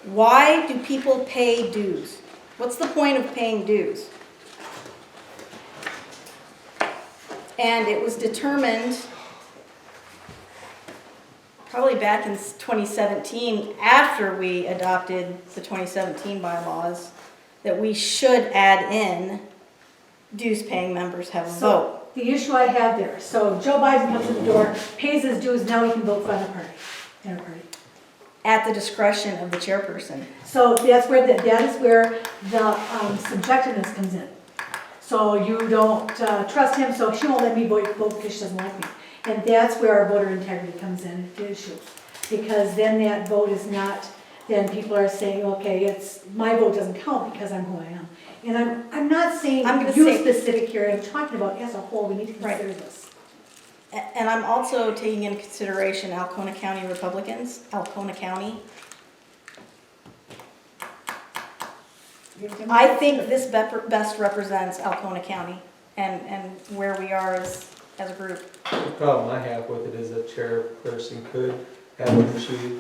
Why do people pay dues? What's the point of paying dues? And it was determined probably back in 2017, after we adopted the 2017 bylaws, that we should add in dues paying members have a vote. The issue I have there, so Joe Biden comes to the door, pays his dues, now he can vote for the party, dinner party. At the discretion of the chairperson. So that is where the subjectiveness comes in. So you don't trust him, so she won't let me vote because she doesn't like me. And that's where our voter integrity comes in, the issue. Because then that vote is not, then people are saying, okay, it's my vote doesn't count because I'm who I am. And I'm not saying you specific here, I'm talking about as a whole, we need to consider this. And I'm also taking into consideration Alcona County Republicans, Alcona County. I think this best represents Alcona County and where we are as a group. The problem I have with it is a chairperson could have an issue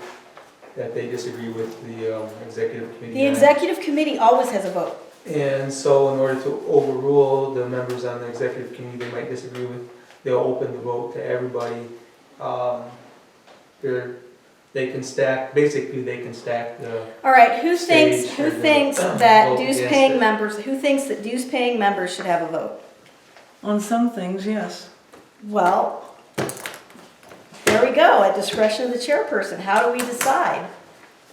that they disagree with the executive committee. The executive committee always has a vote. And so in order to overrule the members on the executive committee they might disagree with, they'll open the vote to everybody. They can stack, basically they can stack the. All right, who thinks that vote dues against paying it. members, who thinks that dues paying members should have a vote? On some things, yes. Well, there we go, at discretion of the chairperson. How do we decide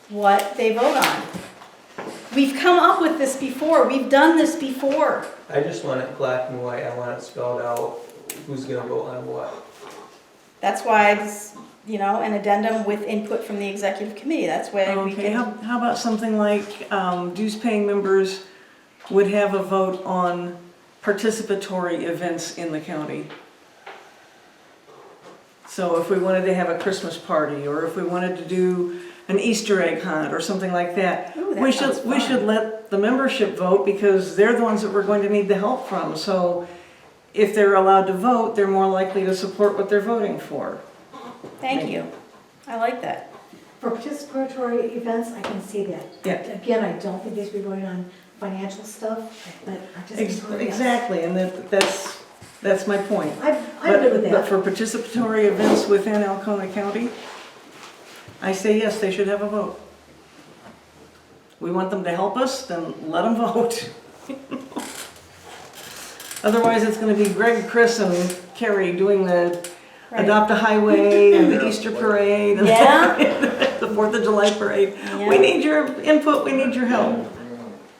what they vote on? We've come up with this before, we've done this before. I just want it black and white, I want it spelled out, who's gonna vote on what. That's why it's, an addendum with input from the executive committee. That's why we Okay, can. how about something like dues paying members would have a vote on participatory events in the county? So if we wanted to have a Christmas party, or if we wanted to do an Easter egg hunt or something like that, Ooh, that we sounds should fun. let the membership vote because they're the ones that we're going to need the help from. So if they're allowed to vote, they're more likely to support what they're voting for. Thank you. I like that. For participatory events, I can see that. Yeah. Again, I don't think they should be going on financial stuff, but participatory, yes. Exactly, and that's my point. I'm good with But that. for participatory events within Alcona County, I say yes, they should have a vote. We want them to help us, then let them vote. Otherwise, it's gonna be Greg, Chris, and Carrie doing the Adopt a Highway and the Easter Parade and Yeah. the 4th of July Parade. Yeah. We need your input, we need your help.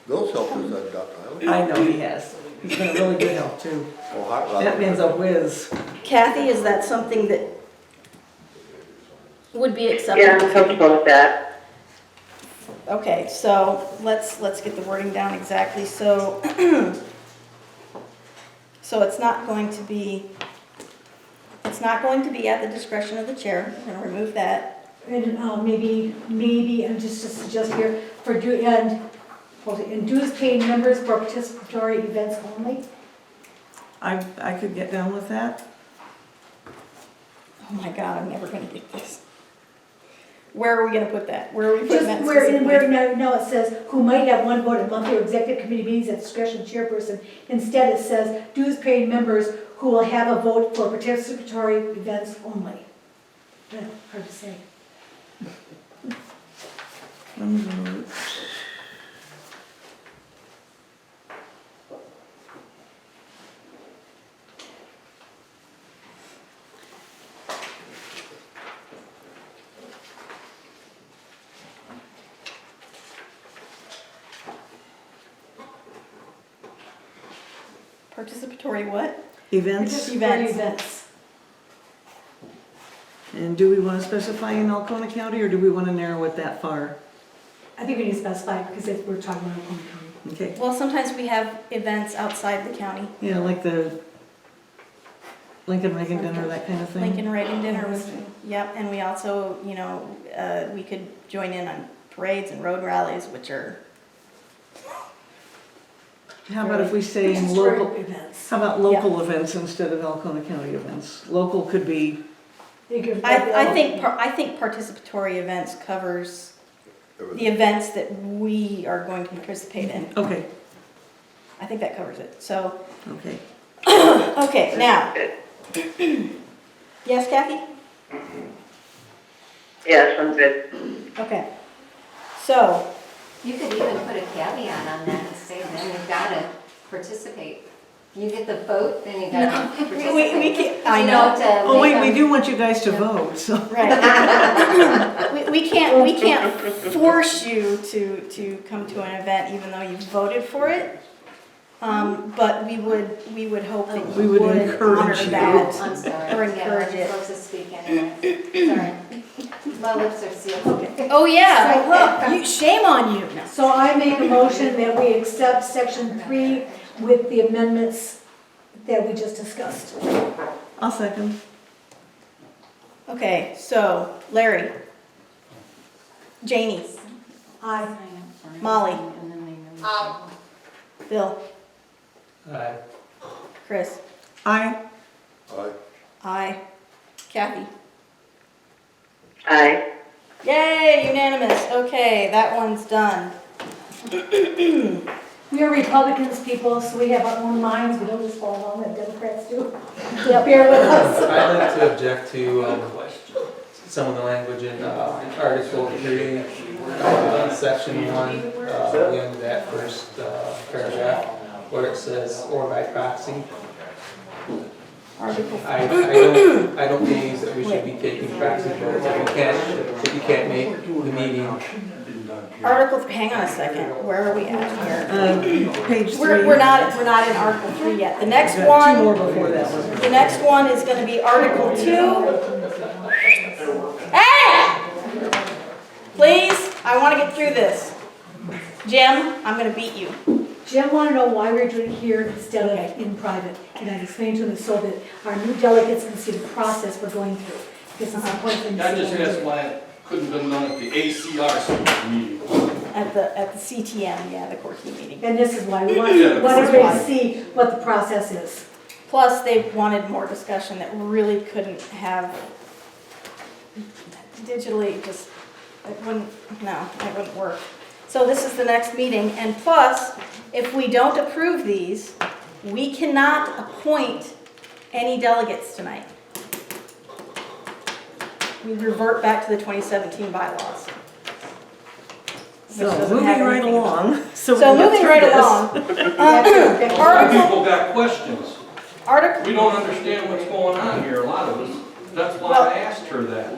Bill's helped us adopt a highway. I know he has. He's been a really good help too. Oh, hot rod. That man's a whiz. Kathy, is that something that would be acceptable? Yeah, I'm comfortable with that. Okay, so let's get the wording down exactly. So, so it's not going to be at the discretion of the chair. We're going to remove that. And maybe, and just to suggest here, and dues paying members for participatory events only. I could get down with that. Oh my God, I'm never going to get this. Where are we going to put that? Where are we putting that Just where specifically? now it says, who might have one vote at monthly or executive committee meetings at discretion of chairperson. Instead, it says, dues paying members who will have a vote for participatory events only. Yeah, hard to say. One vote. Participatory what? Events. Participatory events. And do we want to specify in Alcona County or do we want to narrow it that far? I think we need to specify because if we're talking about Alcona County. Okay. Well, sometimes we have events outside the county. Yeah, like the Lincoln Reagan dinner, that kind of thing. Lincoln Reagan dinner was, yep, and we also, we could join in on parades and road rallies, which are, How about if we say Participatory local, events. how about local events instead of Alcona County events? Local could be, I think participatory events covers the events that we are going to participate in. Okay, I think that covers it. So, okay. okay, now. Yes, Kathy? Yes, I'm good. Okay. So, You could even put a caveat on that and say, then you've got to participate. You get the vote, then you got to we participate. can't, I You know. to Oh, wait, make we them- do want you guys to vote, so. Right. We can't force you to come to an event even though you voted for it. But we would hope that We you would would encourage honor you. that. I'm sorry. Or encourage Yeah, it. I'm supposed to speak anyway. Sorry. My lips are sealed. Oh, yeah. Shame on you. No. So I make a motion that we accept section 3 with the amendments that we just discussed. I'll second. Okay, so Larry, Janie, Aye. Molly, Bill, Aye. Chris, Aye. I, Kathy. Aye. Yay, unanimous. Okay, that one's done. We are Republicans, people, so we have our own minds. We don't just follow along what Democrats do. Bear with us. I'd like to object to some of the language in Article 3, Section 1, the end of that first paragraph, where it says, or by proxy. Article I don't believe that we should be taking proxy votes if you can't make the meeting. Article, hang on a second, where are we at here? Page 3. We're not in Article 3 yet. The next We've got two more one, before that one. the next one is gonna be Article 2. Hey! Please, I wanna get through this. Jim, I'm gonna beat you. Jim wanted to know why we're doing it here instead of in private. And I explained to him so that our new delegates can see the process we're going through. Because it's important for them to I see. just what we're asked doing. why it couldn't have been done at the ACRC meeting. At the CTM, yeah, the core team meeting. And this is why we want, Yeah. want everybody to see what the process is. Plus, they wanted more discussion that really couldn't have digitally, just, it wouldn't, no, it wouldn't work. So this is the next meeting, and plus, if we don't approve these, we cannot appoint any delegates tonight. We revert back to the 2017 bylaws. which So, doesn't moving have right anything. along. So we can get moving through right this. along. That's Article, People got questions. article, We don't understand what's going on here, a lot of us. That's why I asked her that.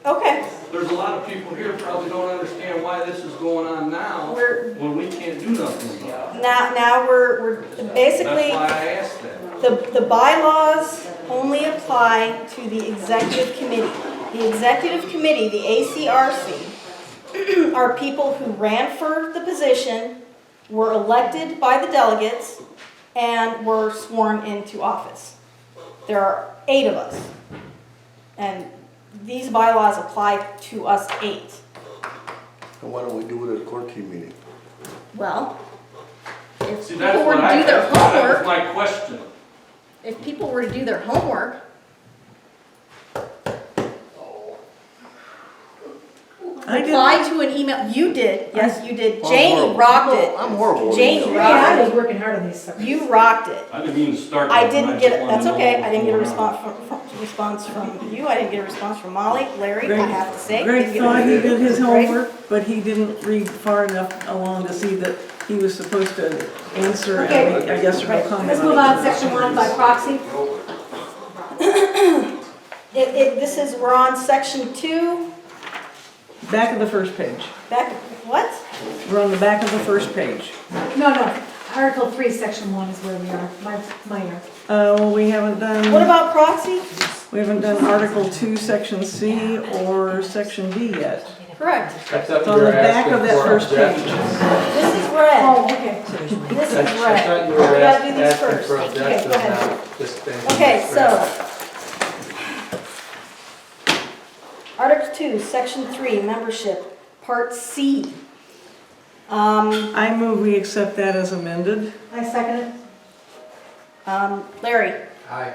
okay, There's a lot of people here probably don't understand why this is going on now, we're, when we can't do nothing about it. now we're basically. That's why I asked that. The bylaws only apply to the executive committee. The executive committee, the ACRC, are people who ran for the position, were elected by the delegates, and were sworn into office. There are 8 of us. And these bylaws apply to us 8. And why don't we do it at a court team meeting? Well, if See, people that's were what to do their that was homework, my question. if people were to do their homework, I did. reply to an email. You did. Yes, you did. I'm Janie horrible. rocked No, it. I'm horrible. with Jane emails. rocked I it. was working hard on these subjects. You rocked it. I didn't even start. I that, didn't just get it. wanted That's to know okay. what I didn't get a was going on. response from you. I didn't get a response from Molly, Larry. I Greg- have to say. Greg Didn't get thought he did his Greg? homework, but he didn't read far enough along to see that he was supposed to answer Okay. and make a yes or no comment. Let's move on, section 1 by proxy. We're on section 2. Back of the first page. Back. What? We're on the back of the first page. No, Article 3, section 1 is where we are, my year. Well, we haven't done. What about proxy? We haven't done Article 2, Section C or Section D yet. Correct. I thought It's you on were the back asking of that for first page. objections. This is red. Oh, okay. This is I red. thought you We were gotta do these asking first. for Okay, objections, go ahead. not just things. Okay, so. Article 2, Section 3, membership, Part C. I move we accept that as amended. I second it. Larry, Aye.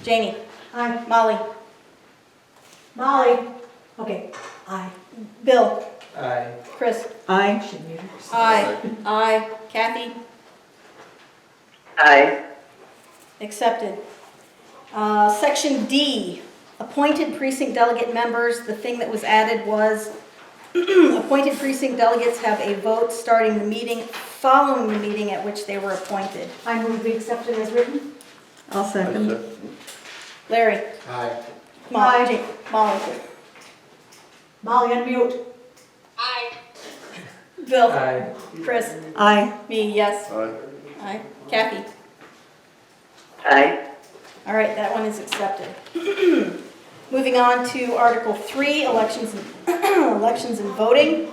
Janie, Aye. Molly, Molly. Okay, aye. Bill, Aye. Chris? Aye. Shouldn't be yours. Aye. Kathy? Aye. Accepted. Section D, appointed precinct delegate members. The thing that was added was appointed precinct delegates have a vote starting the meeting, following the meeting at which they were appointed. I move we accept it as written. I'll second. Larry? Aye. Molly? Molly? Molly, unmute. Bill? Aye. Chris? Aye. Me, yes. Aye. Aye. Kathy? Aye. All right, that one is accepted. Moving on to Article 3, elections and voting.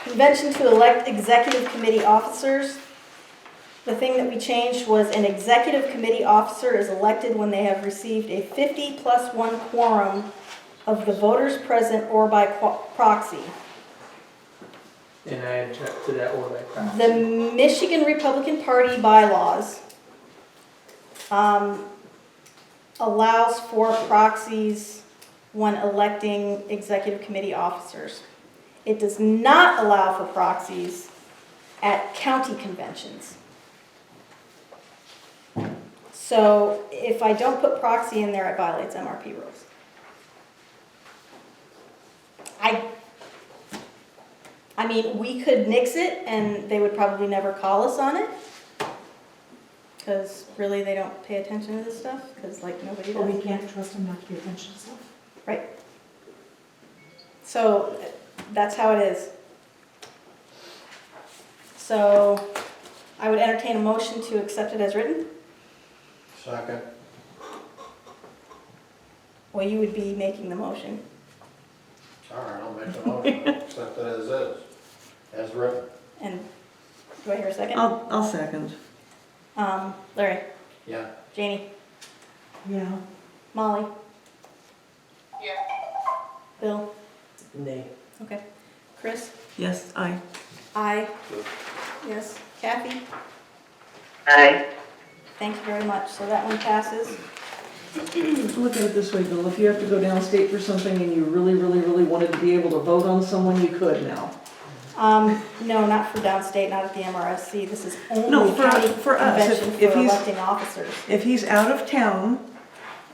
Convention to elect executive committee officers. The thing that we changed was an executive committee officer is elected when they have received a 50+1 quorum of the voters present or by proxy. And I object to that or by proxy. The Michigan Republican Party bylaws allows for proxies when electing executive committee officers. It does not allow for proxies at county conventions. So if I don't put proxy in there, it violates MRP rules. I mean, we could nix it and they would probably never call us on it. Because really they don't pay attention to this stuff, because like nobody But we does. can't trust them not to pay attention to stuff. Right. So that's how it is. So I would entertain a motion to accept it as written. Second. Well, you would be making the motion. All right, I'll make the motion, accept it as written. And do I hear a second? I'll second. Larry, Yeah. Janie, Yeah. Molly? Yeah. Bill? Nay. Okay. Chris? Yes, aye. Aye. Yes. Kathy? Aye. Thank you very much. So that one passes. Look at it this way, Bill, if you have to go downstate for something and you really, really, really wanted to be able to vote on someone, you could now. No, not for downstate, not at the MRSC. This is No, only county for us. convention If for he's- electing officers. If he's out of town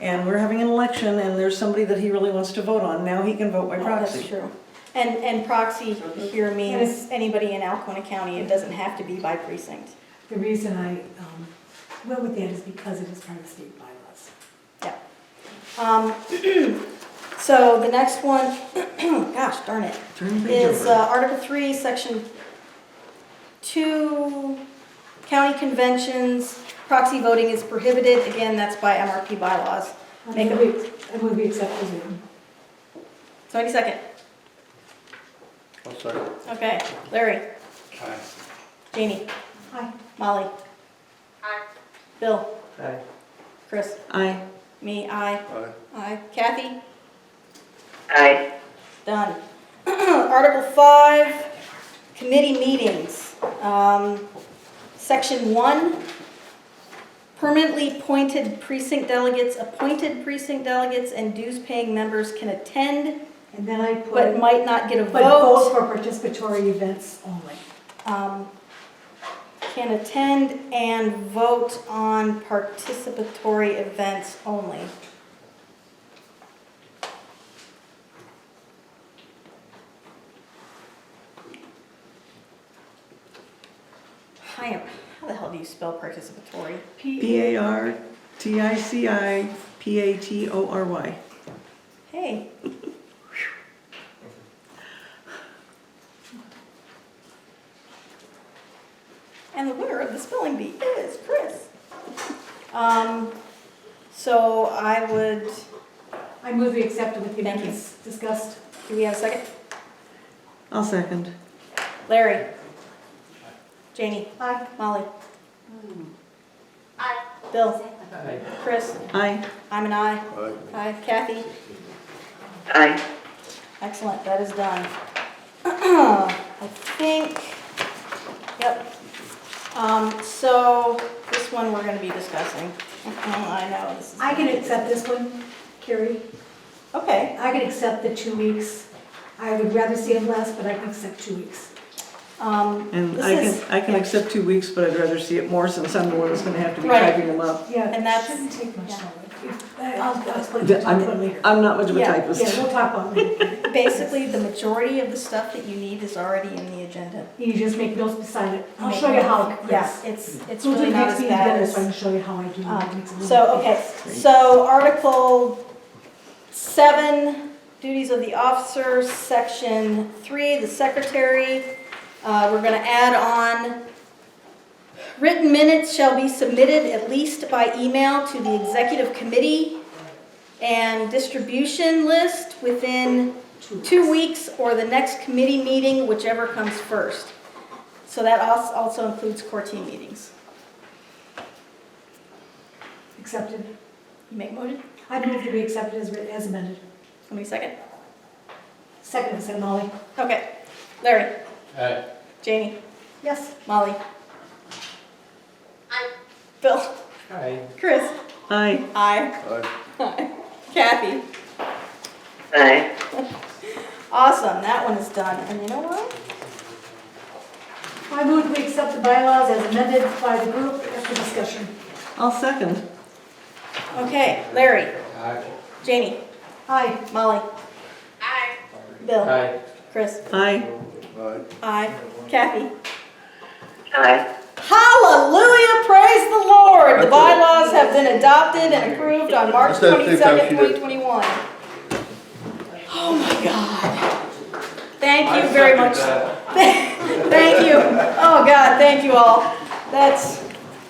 and we're having an election and there's somebody that he really wants to vote on, now he can vote by No, That's proxy. true. And proxy here means anybody in Alcona County. It doesn't have to be by precinct. The reason I went with that is because it is part of the state bylaws. So the next one, gosh darn it, Turn the page is over. Article 3, Section 2, county conventions, proxy voting is prohibited. Again, that's by MRP bylaws. Make a- I move we accept as written. Somebody second. I'll second. Okay, Larry, Aye. Janie, Aye. Molly. Bill, Aye. Chris, Aye. me, aye. Aye. Aye. Kathy? Aye. Done. Article 5, committee meetings. Section 1, permanently appointed precinct delegates, and dues-paying members can attend, And then I but put, might not get a but vote vote. for participatory events only. Can attend and vote on participatory events only. How the hell do you spell participatory? PARTICIPATORY. Hey. And the winner of the spelling bee is Chris. So I would, I move we accept it with the Thank you. amendments discussed. do we have a second? I'll second. Larry? Janie? Aye. Molly? Aye. Bill? Aye. Chris? Aye. I'm an aye. Aye. Aye. Kathy? Aye. Excellent, that is done. I think, yep. So this one we're gonna be discussing. I know, this is. I can accept this one, Carrie. Okay, I can accept the 2 weeks I would rather see it less, but I can accept 2 weeks. And This is- I can accept 2 weeks, but I'd rather see it more since I'm the one that's gonna have to be Right. typing them up. Yeah, And it that's- shouldn't take much longer. I'll explain to you later. I'm not much of a Yeah, typist. Yeah, we'll talk about it later. Basically, the majority of the stuff that you need is already in the agenda. You just make notes beside it. I'll show you how. Yeah, it's We'll do really not next as meeting bad together as. so I can show you how I do it. It's a little So, bit okay, fast. so Article 7, duties of the officer, Section 3, the secretary. We're gonna add on, written minutes shall be submitted at least by email to the executive committee and distribution list within 2 weeks or the next committee meeting, whichever comes first. So that also includes core team meetings. Accepted. You make a motion? I move to be accepted as amended. Somebody second? Second, said Molly. Okay. Larry? Aye. Janie? Yes. Molly? Bill? Aye. Chris? Aye. Aye. Aye. Kathy? Aye. Awesome, that one is done. And you know what? I move to accept the bylaws as amended by the group after discussion. I'll second. Okay, Larry? Aye. Janie? Aye. Molly? Aye. Bill? Aye. Chris? Aye. Aye. Aye. Kathy? Aye. Hallelujah, praise the Lord. The bylaws have been adopted and approved on March Just that same 22nd, time she did. 2021. Oh my God. Thank I you very second much. that. Thank you. Oh God, thank you all. That's,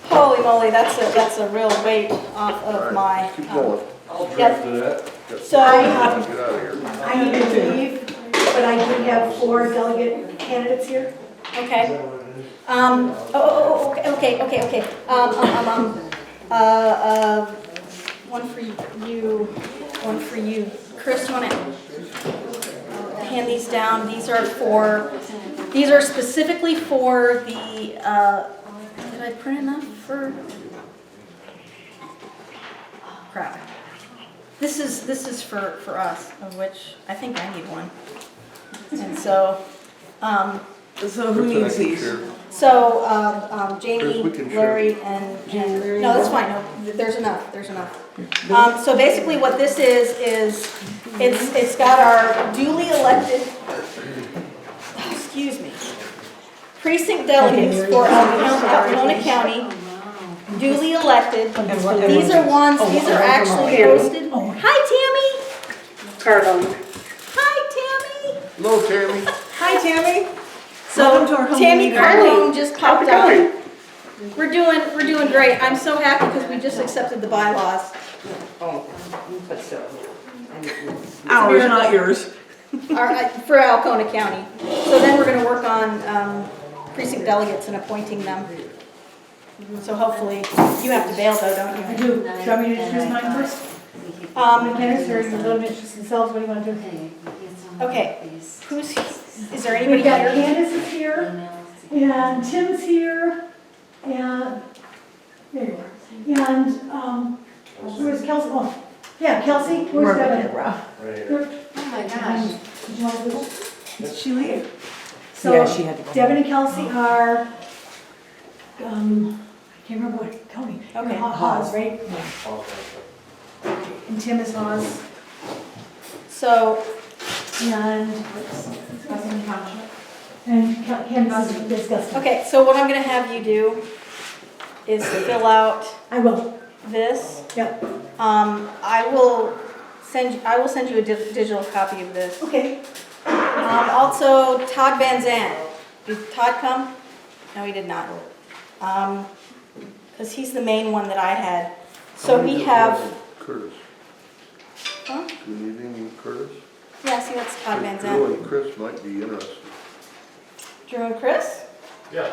holy moly, that's a real weight off of my. Keep going. I'll Yep. drift to that. So, Get out of here. I need to leave, but I do have 4 delegate candidates here. okay. Okay. One for you, one for you. Chris, you wanna hand these down? These are specifically for the, did I print enough for? Crap. This is for us, of which I think I need one. And so, So who needs these? Jamie, Chris, we can share. Larry, and, no, that's fine, no, there's enough. So basically what this is it's got our duly elected, excuse me, precinct delegates for Alcona County, duly elected. These are ones, these are actually posted. Hi, Tammy. Cardone. Hi, Tammy. Hello, Tammy. Hi, Tammy. So Welcome to our humble Tammy meeting. Cardone just popped How's it up. We're doing great. I'm so happy because we just accepted the bylaws. Ours, not yours. For Alcona County. So then we're gonna work on precinct delegates and appointing them. So hopefully, you have to bail though, don't I you? do. Do you want me to introduce mine first? Candace, or you let them introduce themselves? What do you want to do? Okay, is there anybody We've got here? Candace is here, and Tim's here, and, there you are. And, where's Kelsey? Oh, yeah, Kelsey, where's Devin? Oh my gosh. Did you want to do? Did she leave? So, Yeah, she had to go. Devin and Kelsey are, I can't remember what, tell me. You're Okay. Haas, right? And Tim is Haas, So, and Candace is disgusting. okay, so what I'm gonna have you do is fill out I will, this. yep, I will send you a digital copy of this. okay. Also, Todd Van Zandt. Did Todd come? No, he did not. Because he's the main one that I had. So we have, Curtis. huh? Do you need any Curtis? Yeah, see, that's Todd Van Drew Zandt. and Chris might be interested. Drew and Chris? Yeah.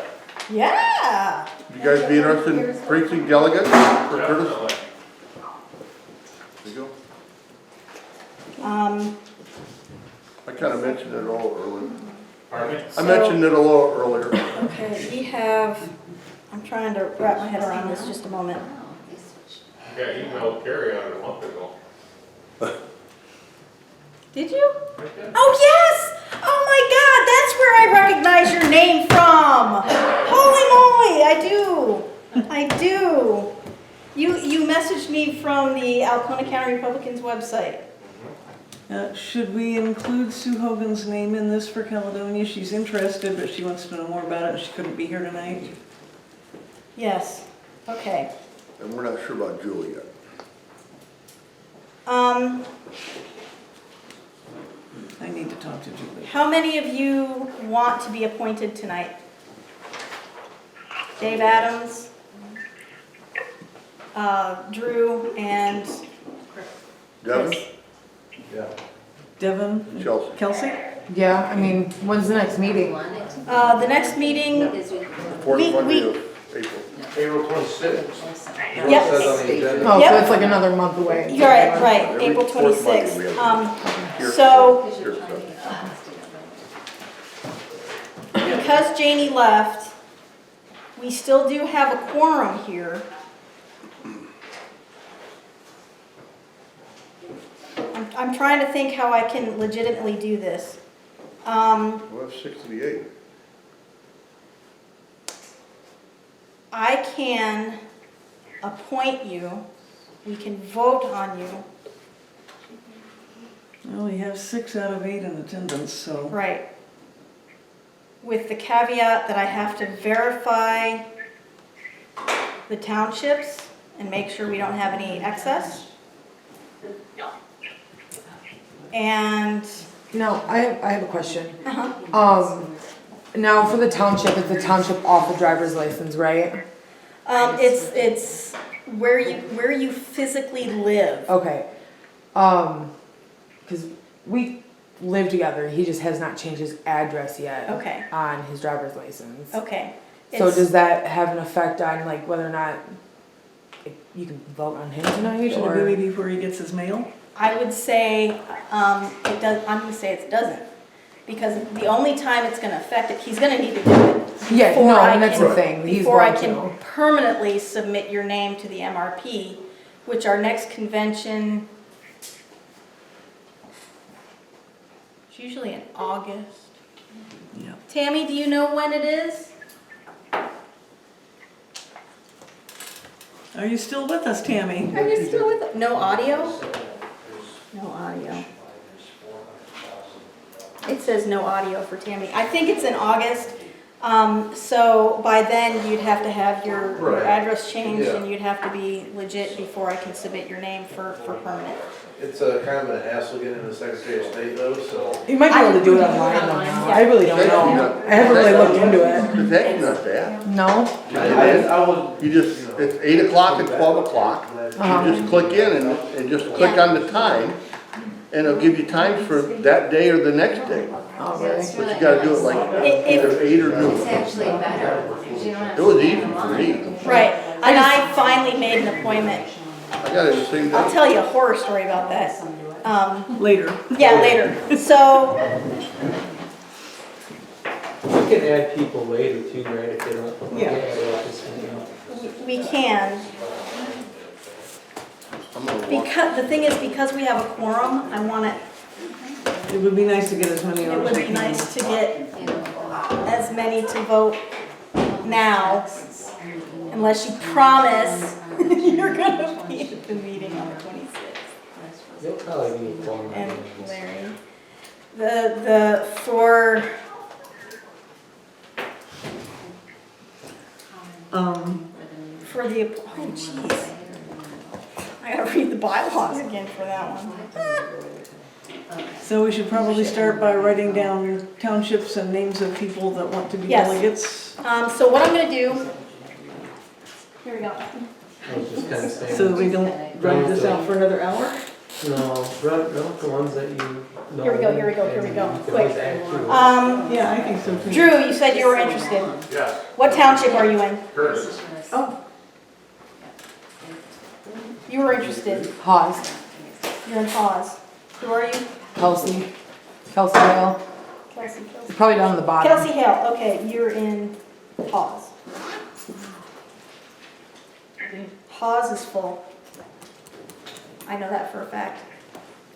Yeah. You guys be interested in precinct delegates for Curtis? There you go. I kind of mentioned it a little earlier. Pardon me? I mentioned it a little earlier. Okay, we have, I'm trying to wrap my head around this just a moment. I got emailed Carrie on it a month ago. Did you? Right there. Oh, yes! where I recognize your name from. Holy moly, I do. You messaged me from the Alcona County Republicans website. Should we include Sue Hogan's name in this for Caledonia? She's interested, but she wants to know more about it, and she couldn't be here tonight. Yes, okay. And we're not sure about Julie yet. I need to talk to Julie. How many of you want to be appointed tonight? Dave Adams, Drew, and Devin? Chris. Yeah. Devin? Chelsea. Kelsey? Yeah, I mean, when's the next meeting? The next meeting, Fourth We- Monday we- of April. April 26th. Yep. Says on the agenda. Oh, Yep. so it's like another month away. you're right, Every April fourth Monday 26th. we have Here- So here stuff. because Janie left, we still do have a quorum here. I'm trying to think how I can legitimately do this. Well, that's 68. I can appoint you, we can vote on you, Well, we have 6 out of 8 in attendance, so. right? With the caveat that I have to verify the townships and make sure we don't have any excess. And, Now, I have a question. Now for the township, it's the township off the driver's license, right? it's where you physically live. Okay. Cause we live together, he just has not changed his address yet. Okay. On his driver's license. Okay. So It's- does that have an effect on like whether or not you can vote on him tonight Should or? it be before he gets his mail? I would say, it does, I'm gonna say it doesn't. Because the only time it's gonna affect it, he's gonna need to do it. Yeah, before no, I and that's can- the thing, he's Before I going can to. permanently submit your name to the MRP, which our next convention, it's usually in August. Yeah. Tammy, do you know when it is? Are you still with us, Tammy? Are you still with it? No audio? No audio. It says no audio for Tammy. I think it's in August. So by then you'd have to have your Right. address changed and Yeah. you'd have to be legit before I can submit your name for permanent. It's a kind of an hassle getting the Secretary of State though, so. You might be able to do it online though now. I really don't know. I haven't really looked into it. It's actually not bad. No? I would. You just, it's 8 o'clock and 12 o'clock. Uh-huh. You just click in and just click on the time, and it'll give you times for that day or the next day. Oh, really? But you gotta do it like either 8 or It's noon. actually better, because you don't have It was easy for me. Right. And I finally made an appointment. I got it the same I'll day. tell you a horror story about that. Later. Yeah, later. So, You can add people later too, right, if they don't. Yeah. we can. I'm gonna walk. Because, the thing is, because we have a quorum, I want it, It would be nice to get as many it hours would as be we can. nice to get as many to vote now, unless you promise you're gonna be at the meeting on the 26th. You'll probably be a quorum. And Larry, for, for the, oh jeez. I gotta read the bylaws again for that one. So we should probably start by writing down townships and names of people that want to be Yes. delegates. So what I'm gonna do, here we go. I was just kind of saying. So that we don't drag this out for another hour? No, run the ones that you know. Here we go, here we go, here we and go. you can always Quick. add to it. Yeah, I think so too. Drew, you said you were interested. Yes, What township are you in? Curtis. Oh. You were interested. Hawes, You're in Hawes. Who are you? Kelsey Hale. Kelsey. It's probably down at the bottom. Kelsey Hale, okay, you're in Hawes. Hawes is full. I know that for a fact.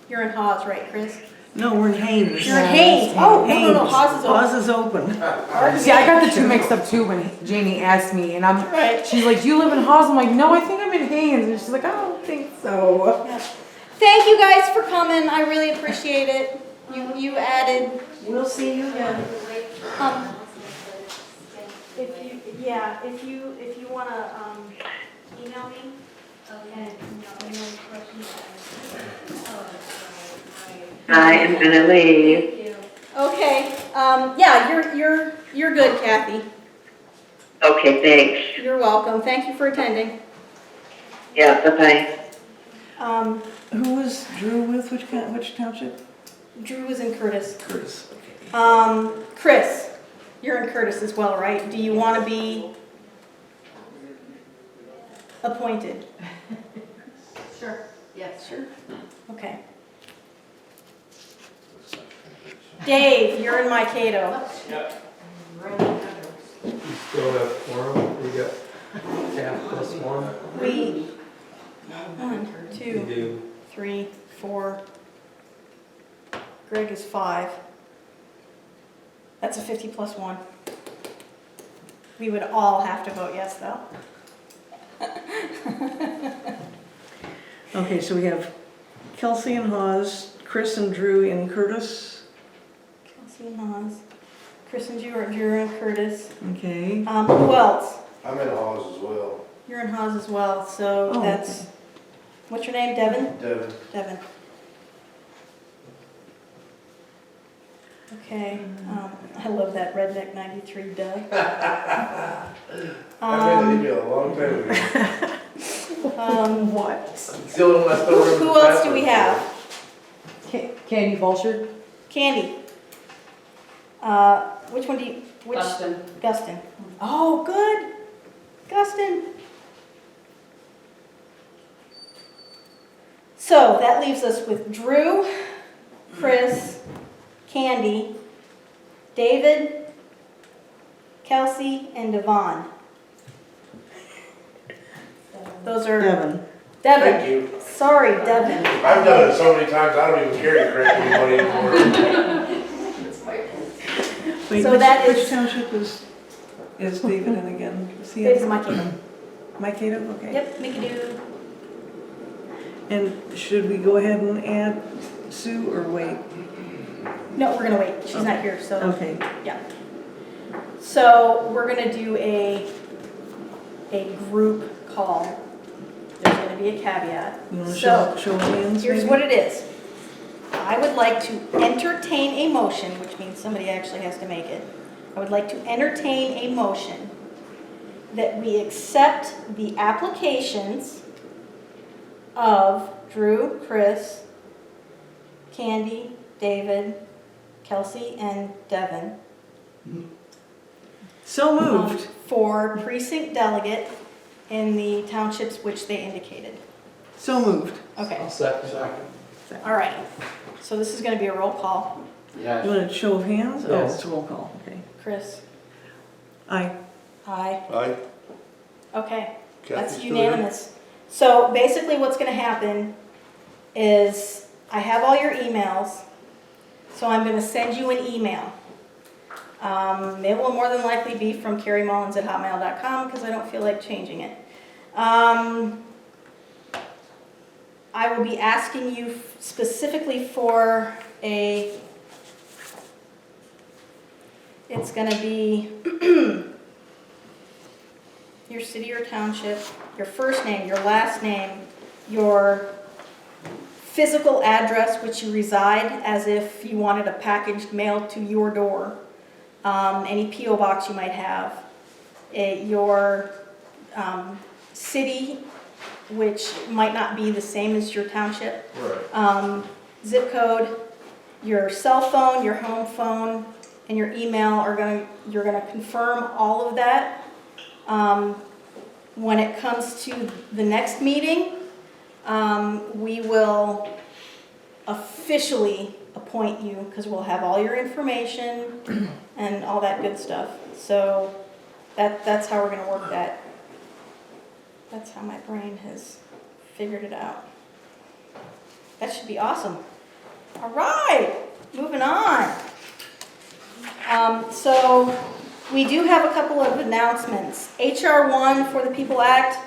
You're in Hawes, right, Chris? No, we're in Haynes. You're in Haynes. Oh, no, Haynes. Haas is over. Haas is open. See, I got the two mixed up too when Janie asked me, and Right. she's like, "Do you live in Hawes?" I'm like, "No, I think I'm in Haynes," and she's like, "I don't think so." Yeah. Thank you guys for coming. I really appreciate it. You added. We'll see you again. If you wanna email me. Okay. I am gonna leave. Okay. Yeah, you're good, Kathy. Okay, thanks. You're welcome. Thank you for attending. Yeah, bye-bye. Who was Drew with? Which township? Drew was in Curtis. Curtis. Okay. Chris, you're in Curtis as well, right? Do you want to be appointed? Sure, yes. Sure. Okay. Dave, you're in Mankato. You still have quorum, we got half plus one. We, 1, You 2, do. 3, 4. Greg is 5. That's a 50 plus 1. We would all have to vote yes, though. Okay, so we have Kelsey and Hawes, Chris and Drew in Curtis. Kelsey and Haas. Chris and Drew and Curtis. Okay. Who else? I'm in Hawes as well. You're in Haas as well, so Oh, that's, okay. what's your name, Devin? Devin. Devin. Okay, I love that Redneck 93 Doug. I made that email a long time ago. What? It's the only one I still remember. Who else do we have? Candy Vulture. Candy. Which one do you, which? Dustin. Gustin. Oh, good. Gustin. So that leaves us with Drew, Chris, Candy, David, Kelsey, and Devon. Those are. Devin. Devin. Thank you. Sorry, Devin. I've done it so many times, I don't even carry correct anybody anymore. Wait, So that which is- township is David in again? Is he David's in Mankato. Mankato? Okay. Yep, make it do. And should we go ahead and add Sue or wait? No, we're gonna wait. She's not here, so. Okay. Yeah. So we're gonna do a group call. There's gonna be a caveat. You want to So, show hands? here's maybe? what it is. I would like to entertain a motion, which means somebody actually has to make it. I would like to entertain a motion that we accept the applications of Drew, Chris, Candy, David, Kelsey, and Devin. So moved. For precinct delegate in the townships which they indicated. So moved. Okay, I'll second. all right. So this is gonna be a roll call. You want a show of hands? Oh, Yes. it's a roll call. Okay. Chris? Aye. Aye. Aye. Okay, Kathy that's still here? unanimous. So basically what's gonna happen is I have all your emails, so I'm gonna send you an email. It will more than likely be from carriemullins@hotmail.com because I don't feel like changing it. I will be asking you specifically for it's gonna be your city or township, your first name, your last name, your physical address which you reside, as if you wanted a package mailed to your door, any P.O. box you might have, your city, which might not be the same as your township, Right. zip code, your cell phone, your home phone, and your email you're gonna confirm all of that. When it comes to the next meeting, we will officially appoint you because we'll have all your information and all that good stuff. So that's how we're gonna work that. That's how my brain has figured it out. That should be awesome. All right. moving on. So we do have a couple of announcements. HR 1 for the People Act.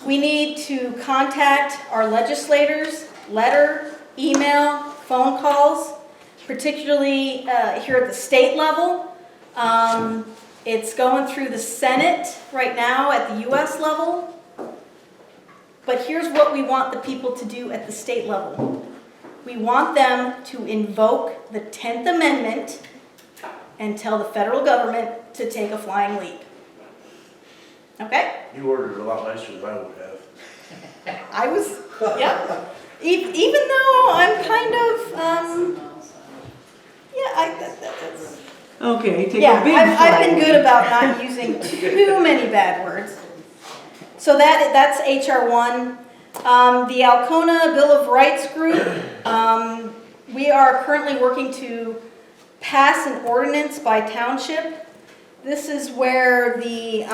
We need to contact our legislators, letter, email, phone calls, particularly here at the state level. It's going through the Senate right now at the US level. But here's what we want the people to do at the state level. We want them to invoke the 10th Amendment and tell the federal government to take a flying leap. Okay? You ordered it a lot nicer than I would have. I was, yeah. Even though I'm kind of, that's, Okay, take yeah, a big I've been flag. good about not using too many bad words. So that's HR 1. The Alcona Bill of Rights group, we are currently working to pass an ordinance by township. This is where the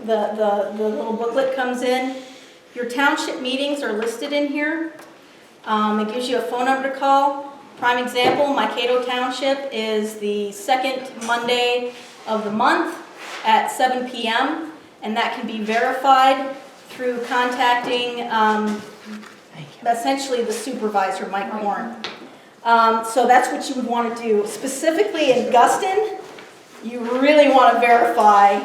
little booklet comes in. Your township meetings are listed in here. It gives you a phone number to call. Prime example, Mankato Township is the second Monday of the month at 7 p.m. and that can be verified through contacting essentially the supervisor, Mike Horn. So that's what you would want to do. Specifically in Guston, you really want to verify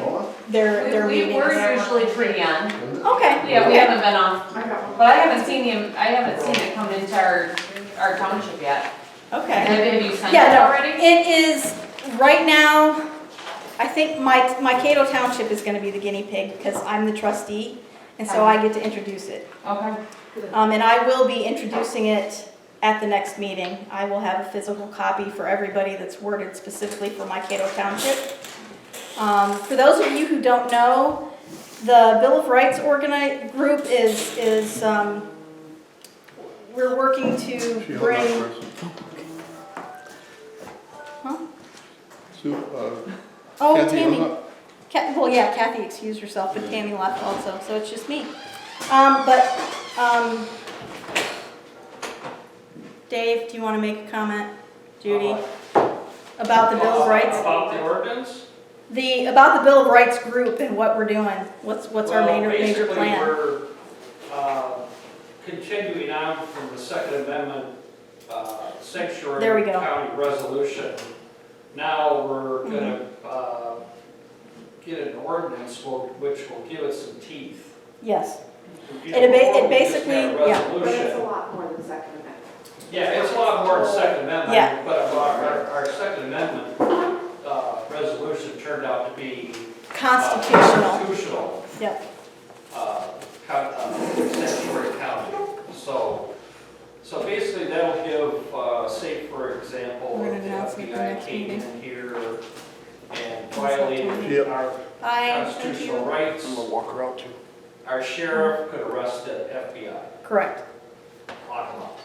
their meetings. We're usually pretty on. Okay. Yeah, we haven't been off, but I haven't seen it come into our township yet. Okay. Have you sent Yeah, it no, already? it is, right now, I think Mankato Township is gonna be the guinea pig, because I'm the trustee, and so I get to introduce it. Okay. And I will be introducing it at the next meeting. I will have a physical copy for everybody that's worded specifically for Mankato Township. For those of you who don't know, the Bill of Rights group is we're working to She hung up bring, first. huh? Sue, Oh, Kathy hung Tammy. up. Well, yeah, Kathy excused herself, but Tammy left also, so it's just me. Dave, do you want to make a comment? Judy? About the Bill of Rights? About the ordinance? About the Bill of Rights group and what we're doing. What's our major plan? We're continuing on from the Second Amendment sanctuary There we go. county resolution. Now we're going to get an ordinance which will give it some teeth. Yes. You know, It before we just basically, had a yeah. resolution. lot more than Second Amendment. Yeah, it's a lot more than Second Amendment. Yeah. But our Second Amendment resolution turned out to be Constitutional. constitutional. Yep. Sanctuary county. So basically that'll give, say for example, We're gonna if the announce it at the FBI next came meeting. in here and violated Yep. our Thank constitutional you. rights, walk her out too. our sheriff could arrest the FBI, Correct. lock them up.